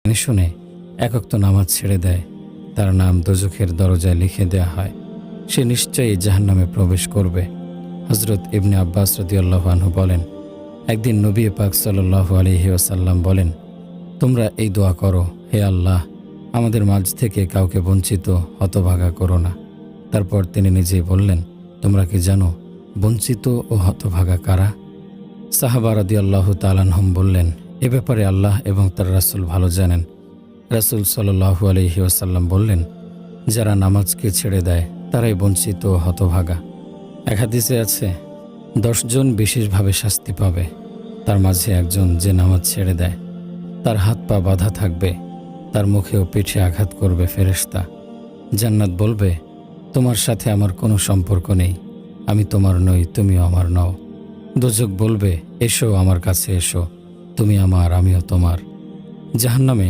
জেনে শুনে এক ওয়াক্ত নামাজ ছেড়ে দেয়, তার নাম দোজখের দরজায় লিখে দেয়া হয়। সে নিশ্চয়ই জাহান্নামে প্রবেশ করবে। হযরত ইবনে আব্বাস রাদিয়াল্লাহু আনহু বলেন, একদিন নবী পাক সাল্লাল্লাহু আলাইহি ওয়াসাল্লাম বলেন, তোমরা এই দোয়া করো, হে আল্লাহ, আমাদের মাঝ থেকে কাউকে বঞ্চিত হতভাগা করো না। তারপর তিনি নিজেই বললেন, তোমরা কি জানো বঞ্চিত ও হতভাগা কারা? সাহাবা রাদিয়াল্লাহু তাআলা আনহুম বললেন, এ ব্যাপারে আল্লাহ এবং তার রাসূল ভালো জানেন। রাসূল সাল্লাল্লাহু আলাইহি ওয়াসাল্লাম বললেন, যারা নামাজকে ছেড়ে দেয় তারাই বঞ্চিত ও হতভাগা। এক হাদিসে আছে, 10 জন বিশেষভাবে শাস্তি পাবে, তার মাঝে একজন যে নামাজ ছেড়ে দেয়। তার হাত পা বাঁধা থাকবে, তার মুখে ও পিঠে আঘাত করবে ফেরেশতা। জান্নাত বলবে, তোমার সাথে আমার কোনো সম্পর্ক নেই, আমি তোমার নই, তুমিও আমার নও। দোজখ বলবে, এসো আমার কাছে এসো, তুমি আমার, আমিও তোমার। জাহান্নামে